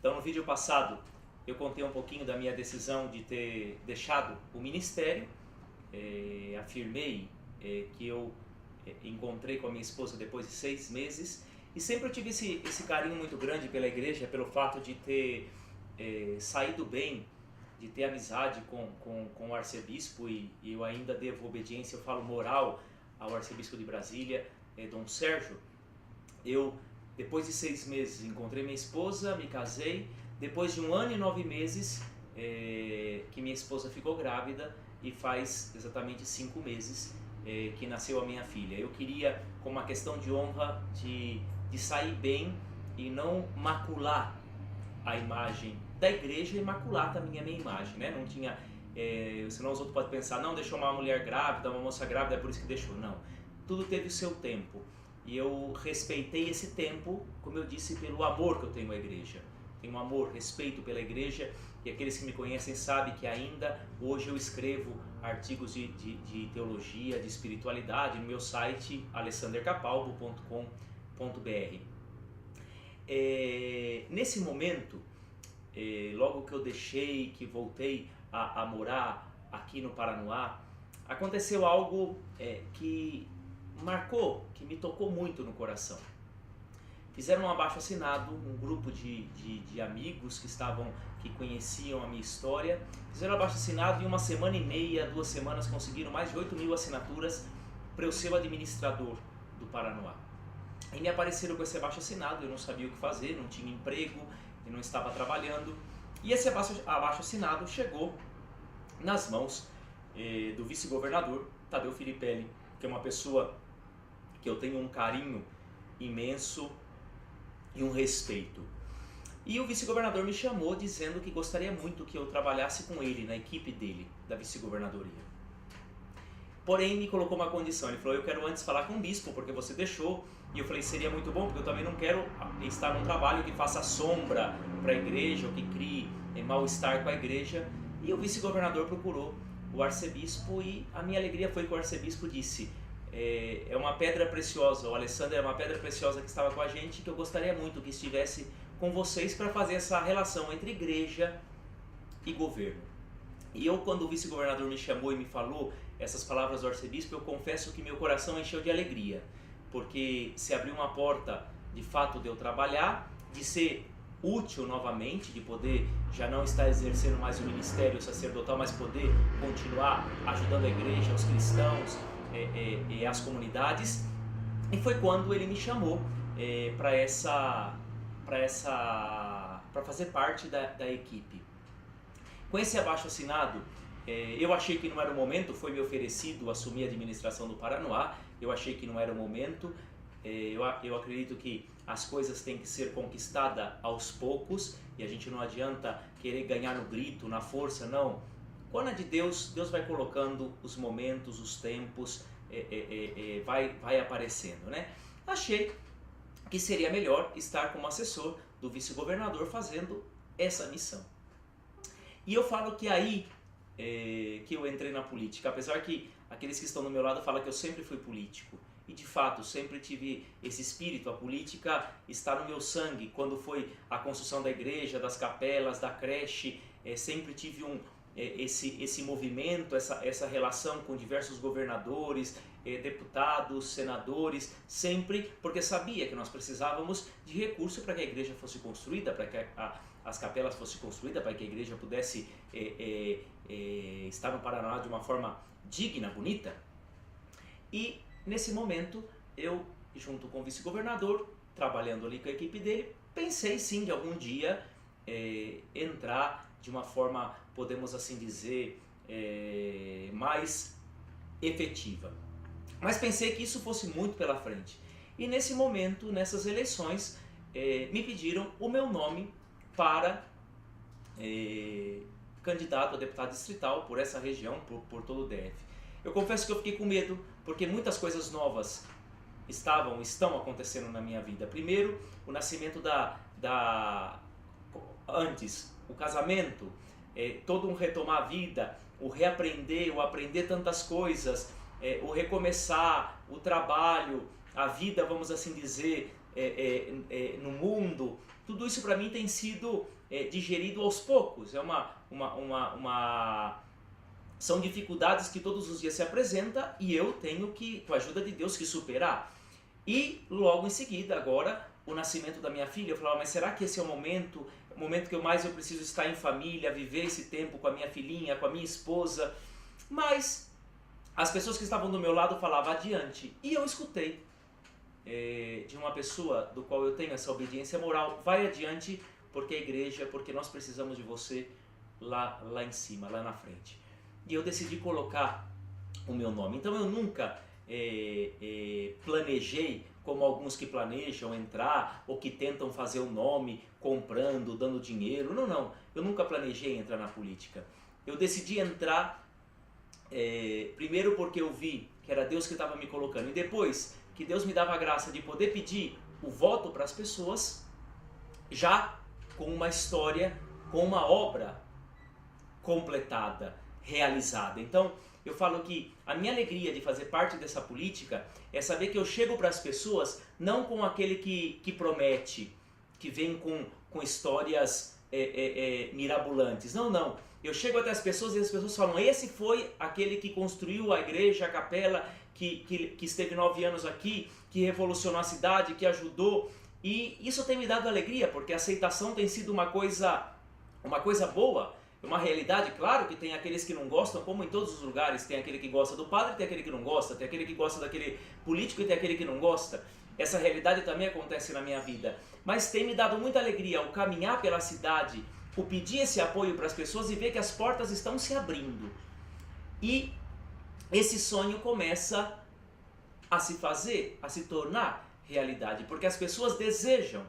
Então, no vídeo passado, eu contei um pouquinho da minha decisão de ter deixado o ministério. Afirmei que eu encontrei com a minha esposa depois de 6 meses. E sempre eu tive esse carinho muito grande pela igreja, pelo fato de ter saído bem, de ter amizade com o arcebispo, e eu ainda devo obediência, eu falo moral, ao arcebispo de Brasília, Dom Sérgio. Eu, depois de 6 meses, encontrei minha esposa, me casei. Depois de 1 ano e 9 meses que minha esposa ficou grávida, e faz exatamente 5 meses que nasceu a minha filha. Eu queria, com uma questão de honra, de sair bem e não macular a imagem da igreja e macular também a minha imagem, né? Não tinha, senão os outros podem pensar, não, deixou uma mulher grávida, uma moça grávida, é por isso que deixou. Não, tudo teve o seu tempo, e eu respeitei esse tempo, como eu disse, pelo amor que eu tenho à igreja. Tenho um amor, respeito pela igreja, e aqueles que me conhecem sabem que ainda hoje eu escrevo artigos de teologia, de espiritualidade no meu site alessandercapalbo.com.br. Nesse momento, logo que eu deixei, que voltei a morar aqui no Paranoá, aconteceu algo que marcou, que me tocou muito no coração. Fizeram um abaixo-assinado, um grupo de amigos que conheciam a minha história, fizeram um abaixo-assinado, e em 1 semana e meia, 2 semanas, conseguiram mais de 8.000 assinaturas para eu ser o administrador do Paranoá. E me apareceram com esse abaixo-assinado, eu não sabia o que fazer, não tinha emprego, eu não estava trabalhando, e esse abaixo-assinado chegou nas mãos do vice-governador Tadeu Filipelli, que é uma pessoa que eu tenho um carinho imenso e um respeito. E o vice-governador me chamou dizendo que gostaria muito que eu trabalhasse com ele, na equipe dele, da vice-governadoria. Porém, me colocou uma condição. Ele falou, eu quero antes falar com o bispo, porque você deixou. E eu falei, seria muito bom, porque eu também não quero estar num trabalho que faça sombra para a igreja, ou que crie mal-estar com a igreja. E o vice-governador procurou o arcebispo, e a minha alegria foi que o arcebispo disse, é uma pedra preciosa, o Alessandro é uma pedra preciosa que estava com a gente, que eu gostaria muito que estivesse com vocês para fazer essa relação entre igreja e governo. E eu, quando o vice-governador me chamou e me falou essas palavras do arcebispo, eu confesso que meu coração encheu de alegria, porque se abriu uma porta de fato de eu trabalhar, de ser útil novamente, de poder já não estar exercendo mais o ministério sacerdotal, mas poder continuar ajudando a igreja, os cristãos, as comunidades. E foi quando ele me chamou para fazer parte da equipe. Com esse abaixo-assinado, eu achei que não era o momento, foi me oferecido assumir a administração do Paranoá, eu achei que não era o momento. Eu acredito que as coisas têm que ser conquistadas aos poucos, e a gente não adianta querer ganhar no grito, na força, não. Quando é de Deus, Deus vai colocando os momentos, os tempos, vai aparecendo, né? Achei que seria melhor estar como assessor do vice-governador fazendo essa missão. E eu falo que aí que eu entrei na política, apesar que aqueles que estão do meu lado falam que eu sempre fui político. E de fato, sempre tive esse espírito, a política está no meu sangue. Quando foi a construção da igreja, das capelas, da creche, sempre tive esse movimento, essa relação com diversos governadores, deputados, senadores, sempre porque sabia que nós precisávamos de recurso para que a igreja fosse construída, para que as capelas fossem construídas, para que a igreja pudesse estar no Paraná de uma forma digna, bonita. E nesse momento, eu, junto com o vice-governador, trabalhando ali com a equipe dele, pensei sim de algum dia entrar de uma forma, podemos assim dizer, mais efetiva. Mas pensei que isso fosse muito pela frente. E nesse momento, nessas eleições, me pediram o meu nome para candidato a deputado distrital por essa região, por todo o DF. Eu confesso que eu fiquei com medo, porque muitas coisas novas estão acontecendo na minha vida. Primeiro, o nascimento antes, o casamento, todo um retomar a vida, o reaprender, o aprender tantas coisas, o recomeçar, o trabalho, a vida, vamos assim dizer, no mundo, tudo isso para mim tem sido digerido aos poucos. São dificuldades que todos os dias se apresentam e eu tenho que, com a ajuda de Deus, que superar. E logo em seguida, agora, o nascimento da minha filha, eu falava, mas será que esse é o momento que eu preciso estar em família, viver esse tempo com a minha filhinha, com a minha esposa? Mas as pessoas que estavam do meu lado falavam adiante. E eu escutei de uma pessoa do qual eu tenho essa obediência moral, vai adiante, porque a igreja, porque nós precisamos de você lá em cima, lá na frente. E eu decidi colocar o meu nome. Então eu nunca planejei, como alguns que planejam entrar ou que tentam fazer o nome comprando, dando dinheiro. Não. Eu nunca planejei entrar na política. Eu decidi entrar primeiro porque eu vi que era Deus que estava me colocando. E depois que Deus me dava a graça de poder pedir o voto para as pessoas, já com uma história, com uma obra completada, realizada. Então, eu falo que a minha alegria de fazer parte dessa política é saber que eu chego para as pessoas não com aquele que promete, que vem com histórias mirabolantes. Não. Eu chego até as pessoas e as pessoas falam, esse foi aquele que construiu a igreja, a capela, que esteve 9 anos aqui, que revolucionou a cidade, que ajudou. E isso tem me dado alegria, porque a aceitação tem sido uma coisa boa. Uma realidade, claro que tem aqueles que não gostam, como em todos os lugares, tem aquele que gosta do padre, tem aquele que não gosta, tem aquele que gosta daquele político e tem aquele que não gosta. Essa realidade também acontece na minha vida. Mas tem me dado muita alegria o caminhar pela cidade, o pedir esse apoio para as pessoas e ver que as portas estão se abrindo. E esse sonho começa a se fazer, a se tornar realidade, porque as pessoas desejam,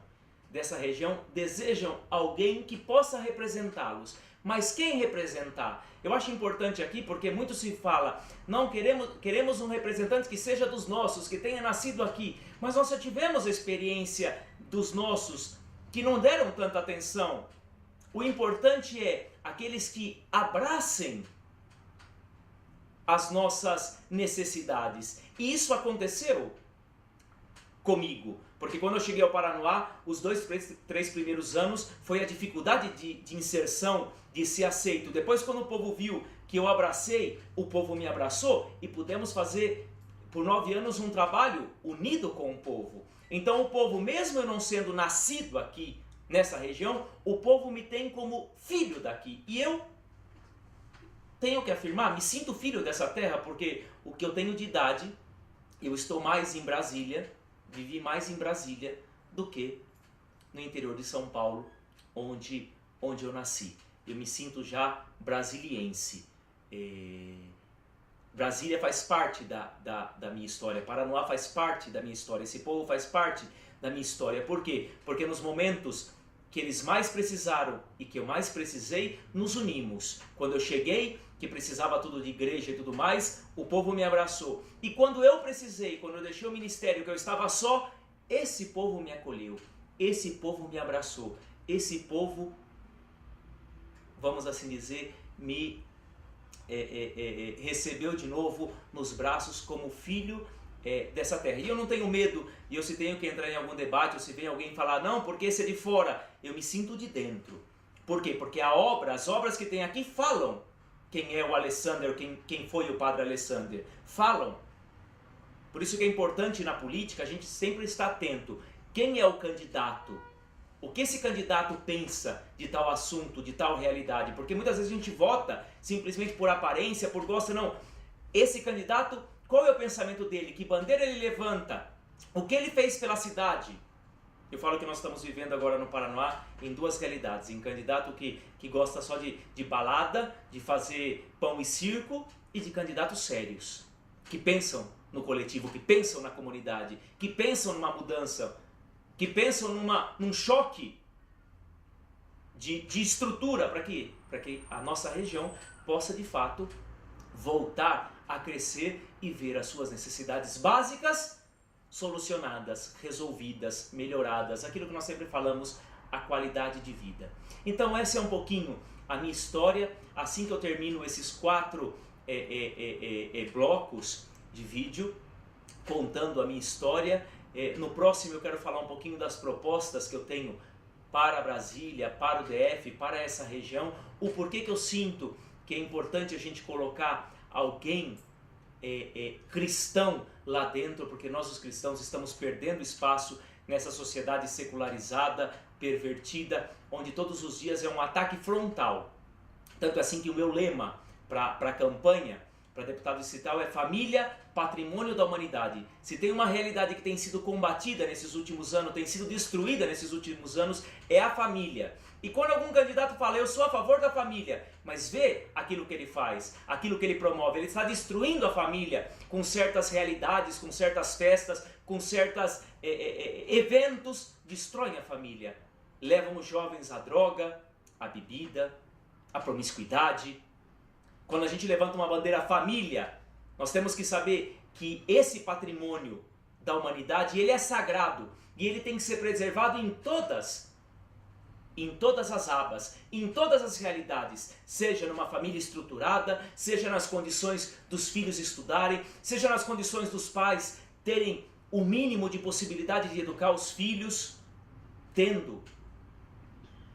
dessa região, desejam alguém que possa representá-los. Mas quem representar? Eu acho importante aqui porque muito se fala, não queremos um representante que seja dos nossos, que tenha nascido aqui. Mas nós já tivemos a experiência dos nossos que não deram tanta atenção. O importante é aqueles que abracem as nossas necessidades. E isso aconteceu comigo. Porque quando eu cheguei ao Paranoá, os 3 primeiros anos foi a dificuldade de inserção, de ser aceito. Depois, quando o povo viu que eu abracei, o povo me abraçou e pudemos fazer por 9 anos um trabalho unido com o povo. Então o povo, mesmo eu não sendo nascido aqui nessa região, o povo me tem como filho daqui. E eu tenho que afirmar, me sinto filho dessa terra, porque o que eu tenho de idade, eu estou mais em Brasília, vivi mais em Brasília do que no interior de São Paulo, onde eu nasci. Eu me sinto já brasiliense. Brasília faz parte da minha história, Paranoá faz parte da minha história, esse povo faz parte da minha história. Por quê? Porque nos momentos que eles mais precisaram e que eu mais precisei, nos unimos. Quando eu cheguei, que precisava tudo de igreja e tudo mais, o povo me abraçou. E quando eu precisei, quando eu deixei o ministério, que eu estava só, esse povo me acolheu, esse povo me abraçou, esse povo, vamos assim dizer, me recebeu de novo nos braços como filho dessa terra. E eu não tenho medo, e eu se tenho que entrar em algum debate, ou se vem alguém falar, não, porque esse é de fora, eu me sinto de dentro. Por quê? Porque as obras que tem aqui falam quem é o Alessander, quem foi o padre Alessander. Falam. Por isso que é importante na política a gente sempre estar atento. Quem é o candidato? O que esse candidato pensa de tal assunto, de tal realidade? Porque muitas vezes a gente vota simplesmente por aparência, por gosto. Não. Esse candidato, qual é o pensamento dele? Que bandeira ele levanta? O que ele fez pela cidade? Eu falo que nós estamos vivendo agora no Paranoá em 2 realidades. Em candidato que gosta só de balada, de fazer pão e circo, e de candidatos sérios, que pensam no coletivo, que pensam na comunidade, que pensam numa mudança, que pensam num choque de estrutura para que a nossa região possa de fato voltar a crescer e ver as suas necessidades básicas solucionadas, resolvidas, melhoradas, aquilo que nós sempre falamos, a qualidade de vida. Então essa é um pouquinho a minha história. Assim que eu termino esses 4 blocos de vídeo contando a minha história, no próximo eu quero falar um pouquinho das propostas que eu tenho para Brasília, para o DF, para essa região, o porquê que eu sinto que é importante a gente colocar alguém cristão lá dentro, porque nós os cristãos estamos perdendo espaço nessa sociedade secularizada, pervertida, onde todos os dias é um ataque frontal. Tanto assim que o meu lema para a campanha, para deputado distrital, é família, patrimônio da humanidade. Se tem uma realidade que tem sido combatida nesses últimos anos, tem sido destruída nesses últimos anos, é a família. E quando algum candidato fala, eu sou a favor da família, mas vê aquilo que ele faz, aquilo que ele promove, ele está destruindo a família com certas realidades, com certas festas, com certos eventos, destroem a família. Levam os jovens à droga, à bebida, à promiscuidade. Quando a gente levanta uma bandeira família, nós temos que saber que esse patrimônio da humanidade, ele é sagrado e ele tem que ser preservado em todas as abas, em todas as realidades, seja numa família estruturada, seja nas condições dos filhos estudarem, seja nas condições dos pais terem o mínimo de possibilidade de educar os filhos, tendo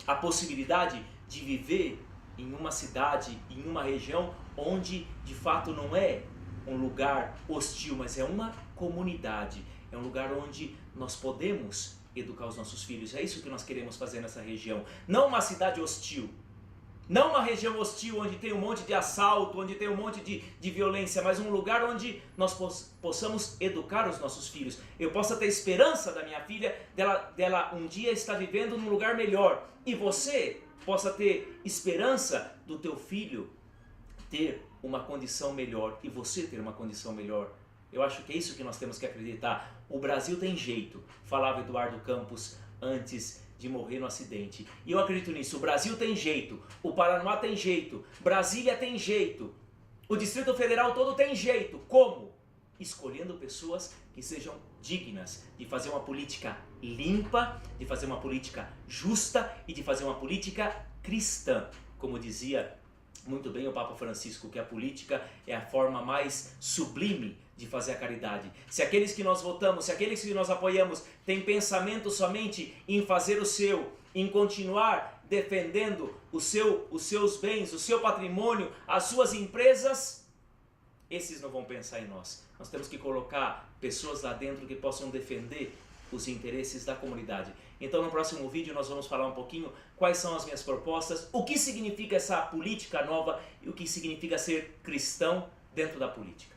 a possibilidade de viver em uma cidade, em uma região onde de fato não é um lugar hostil, mas é uma comunidade, é um lugar onde nós podemos educar os nossos filhos. É isso que nós queremos fazer nessa região. Não uma cidade hostil, não uma região hostil onde tem um monte de assalto, onde tem um monte de violência, mas um lugar onde nós possamos educar os nossos filhos. Eu possa ter esperança da minha filha, dela um dia estar vivendo num lugar melhor. E você possa ter esperança do teu filho ter uma condição melhor e você ter uma condição melhor. Eu acho que é isso que nós temos que acreditar. O Brasil tem jeito, falava Eduardo Campos antes de morrer no acidente. E eu acredito nisso. O Brasil tem jeito, o Paraná tem jeito, Brasília tem jeito, o Distrito Federal todo tem jeito. Como? Escolhendo pessoas que sejam dignas de fazer uma política limpa, de fazer uma política justa e de fazer uma política cristã. Como dizia muito bem o Papa Francisco, que a política é a forma mais sublime de fazer a caridade. Se aqueles que nós votamos, se aqueles que nós apoiamos têm pensamento somente em fazer o seu, em continuar defendendo os seus bens, o seu patrimônio, as suas empresas, esses não vão pensar em nós. Nós temos que colocar pessoas lá dentro que possam defender os interesses da comunidade. Então no próximo vídeo nós vamos falar um pouquinho quais são as minhas propostas, o que significa essa política nova e o que significa ser cristão dentro da política.